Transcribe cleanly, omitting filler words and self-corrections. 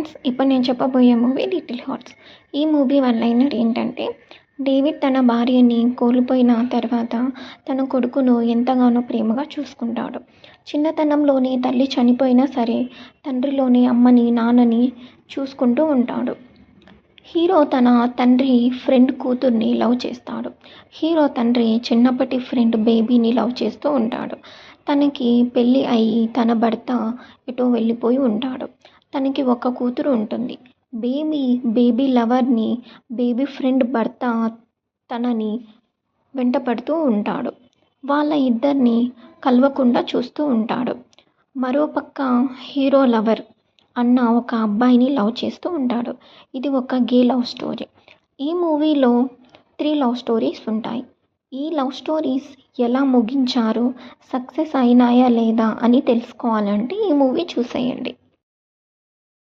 Friends, ఇప్పుడు నేను చెప్పబోయే మూవీ 'లిటిల్ హార్ట్స్'. ఈ మూవీ వన్ లైనర్ ఏంటంటే, డేవిడ్ తన భార్యని కోల్పోయిన తర్వాత తన కొడుకును ఎంతగానో ప్రేమగా చూసుకుంటాడు. చిన్నతనంలోనే తల్లి చనిపోయినా సరే తండ్రిలోని అమ్మని, నాన్నని చూసుకుంటూ ఉంటాడు. హీరో తన తండ్రి ఫ్రెండ్ కూతుర్ని లవ్ చేస్తాడు. హీరో తండ్రి చిన్నప్పటి ఫ్రెండ్ బేబీని లవ్ చేస్తూ ఉంటాడు. తనకి పెళ్ళి అయ్యి తన భర్త ఎటో వెళ్ళిపోయి ఉంటాడు. తనకి ఒక కూతురు ఉంటుంది. బేబీ లవర్ని బేబీ ఫ్రెండ్ భర్త తనని వెంటపడుతూ ఉంటాడు. వాళ్ళ ఇద్దరిని కలవకుండా చూస్తూ ఉంటాడు. మరోపక్క హీరో లవర్ అన్న ఒక అబ్బాయిని లవ్ చేస్తూ ఉంటాడు. ఇది ఒక గే లవ్ స్టోరీ. ఈ మూవీలో 3 లవ్ స్టోరీస్ ఉంటాయి. ఈ లవ్ స్టోరీస్ ఎలా ముగించారు, సక్సెస్ అయినాయా లేదా అని తెలుసుకోవాలంటే ఈ మూవీ చూసేయండి.